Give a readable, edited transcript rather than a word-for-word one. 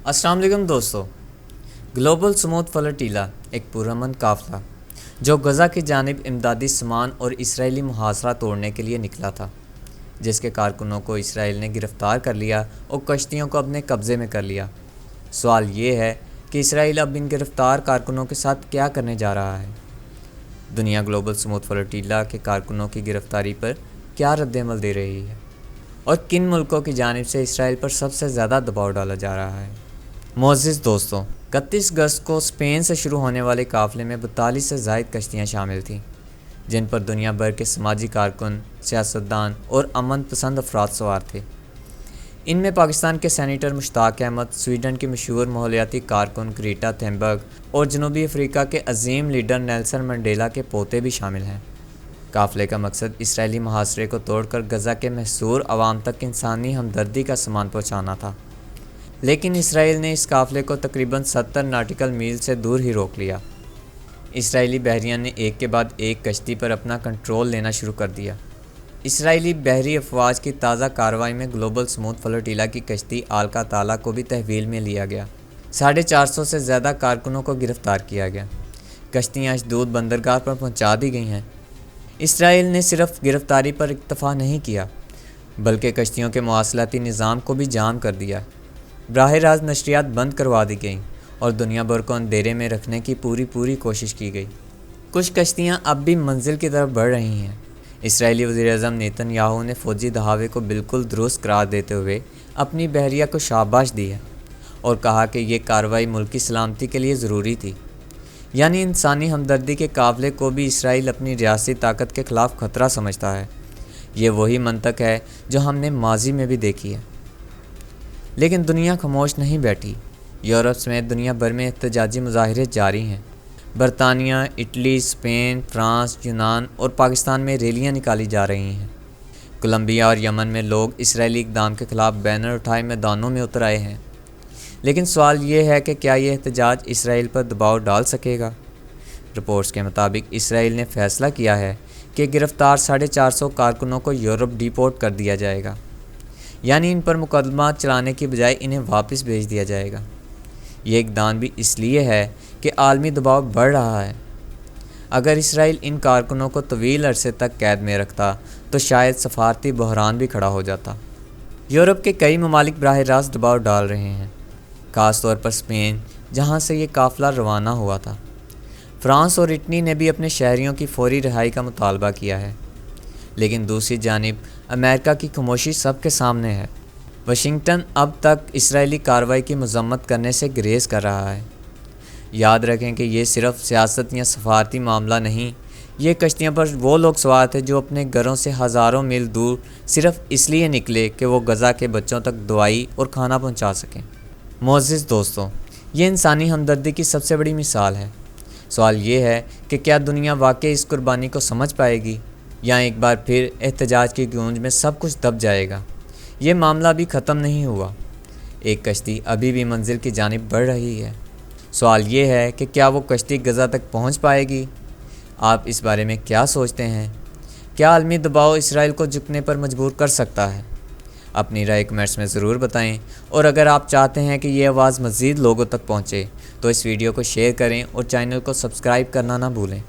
अस्सलाम वालेकुम दोस्तों। ग्लोबल स्मूथ फ्लोटिला एक पुरअमन काफ़िला जो गज़ा की जानिब इमदादी सामान और इसराइली मुहासरा तोड़ने के लिए निकला था, जिसके कारकुनों को इसराइल ने गिरफ़्तार कर लिया और कश्तियों को अपने कब्ज़े में कर लिया। सवाल ये है कि इसराइल अब इन गिरफ़्तार कारकुनों के साथ क्या करने जा रहा है। दुनिया ग्लोबल स्मूथ फ्लोटिला के कारकुनों की गिरफ़्तारी पर क्या रद्दअमल दे रही है और किन मुल्कों की जानिब से इसराइल पर सबसे ज़्यादा दबाव डाला जा रहा है। मोअज़्ज़िज़ दोस्तों, 31 अगस्त को स्पेन से शुरू होने वाले काफ़िले में 42 से ज़ायद कश्तियाँ शामिल थीं, जिन पर दुनिया भर के समाजी कारकुन, सियासतदान और अमन पसंद अफराद सवार थे। इनमें पाकिस्तान के सेनेटर मुश्ताक अहमद, स्वीडन की मशहूर माहौलियाती कारकुन ग्रेटा थुनबर्ग और जनूबी अफ्रीका के अजीम लीडर नेल्सन मंडेला के पोते भी शामिल हैं। काफ़िले का मकसद इसराइली मुहासरे को तोड़कर गज़ा के महसूर अवाम तक इंसानी हमदर्दी का सामान पहुँचाना था, लेकिन इसराइल ने इस काफ़िले को तकरीबन 70 नॉटिकल मील से दूर ही रोक लिया। इसराइली बहरिया ने एक के बाद एक कश्ती पर अपना कंट्रोल लेना शुरू कर दिया। इसराइली बहरी अफवाज की ताज़ा कार्रवाई में ग्लोबल स्मूथ फ्लोटिला की कश्ती आल्का ताला को भी तहवील में लिया गया। 450 से ज़्यादा कारकुनों को गिरफ़्तार किया गया। कश्तियाँ अशदूद बंदरगाह पर पहुँचा दी गई हैं। इसराइल ने सिर्फ गिरफ़्तारी पर इक्तफ़ा नहीं किया, बल्कि कश्तियों के मवासलाती निज़ाम को भी जाम कर दिया। बराह रास्त नशरियात बंद करवा दी गईं और दुनिया भर को अंधेरे में रखने की पूरी कोशिश की गई। कुछ कश्तियाँ अब भी मंजिल की तरफ बढ़ रही हैं। इसराइली वज़ीर-ए-आज़म नेतन्याहू ने फ़ौजी दहावे को बिल्कुल दुरुस्त करार देते हुए अपनी बहरिया को शाबाश दी है और कहा कि ये कार्रवाई मुल्क की सलामती के लिए ज़रूरी थी। यानी इंसानी हमदर्दी के काफ़िले को भी इसराइल अपनी रियासती ताकत के ख़िलाफ़ ख़तरा समझता है। ये वही मंतक है जो हमने माजी में भी देखी है। लेकिन दुनिया खामोश नहीं बैठी। यूरोप समेत दुनिया भर में एहतजाजी मुजाहरे जारी हैं। बरतानिया, इटली, स्पेन, फ्रांस, यूनान और पाकिस्तान में रैलियां निकाली जा रही हैं। कोलंबिया और यमन में लोग इसराइली इक़दाम के ख़िलाफ़ बैनर उठाए मैदानों में उतर आए हैं। लेकिन सवाल ये है कि क्या ये एहतजाज इसराइल पर दबाव डाल सकेगा। रिपोर्ट्स के मुताबिक इसराइल ने फ़ैसला किया है कि गिरफ़्तार 450 कारकुनों को यूरोप डिपोर्ट कर दिया जाएगा, यानी इन पर मुकदमा चलाने की बजाय इन्हें वापस भेज दिया जाएगा। ये इक़दाम भी इसलिए है कि आलमी दबाव बढ़ रहा है। अगर इसराइल इन कारकुनों को तवील अरसे तक कैद में रखता तो शायद सफारती बहरान भी खड़ा हो जाता। यूरोप के कई ममालिक बराह रास्त दबाव डाल रहे हैं, ख़ास तौर पर स्पेन, जहाँ से ये काफ़िला रवाना हुआ था। फ्रांस और इटली ने भी अपने शहरियों की फौरी रिहाई का मुतालबा किया है। लेकिन दूसरी जानिब अमेरिका की खामोशी सबके सामने है। वाशिंगटन अब तक इसराइली कार्रवाई की मज़म्मत करने से गुरेज कर रहा है। याद रखें कि ये सिर्फ सियासत या सफारती मामला नहीं, ये कश्तियों पर वो लोग सवार थे जो अपने घरों से हज़ारों मील दूर सिर्फ इसलिए निकले कि वो गज़ा के बच्चों तक दवाई और खाना पहुंचा सकें। मोअज़्ज़िज़ दोस्तों, ये इंसानी हमदर्दी की सबसे बड़ी मिसाल है। सवाल ये है कि क्या दुनिया वाकई इस कुर्बानी को समझ पाएगी या एक बार फिर एहतजाज की गूंज में सब कुछ दब जाएगा। ये मामला भी ख़त्म नहीं हुआ। एक कश्ती अभी भी मंजिल की जानिब बढ़ रही है। सवाल ये है कि क्या वो कश्ती गज़ा तक पहुंच पाएगी। आप इस बारे में क्या सोचते हैं? क्या आलमी दबाव इसराइल को झुकने पर मजबूर कर सकता है? अपनी राय कमेंट्स में ज़रूर बताएं और अगर आप चाहते हैं कि ये आवाज़ मज़ीद लोगों तक पहुँचे तो इस वीडियो को शेयर करें और चैनल को सब्सक्राइब करना ना भूलें।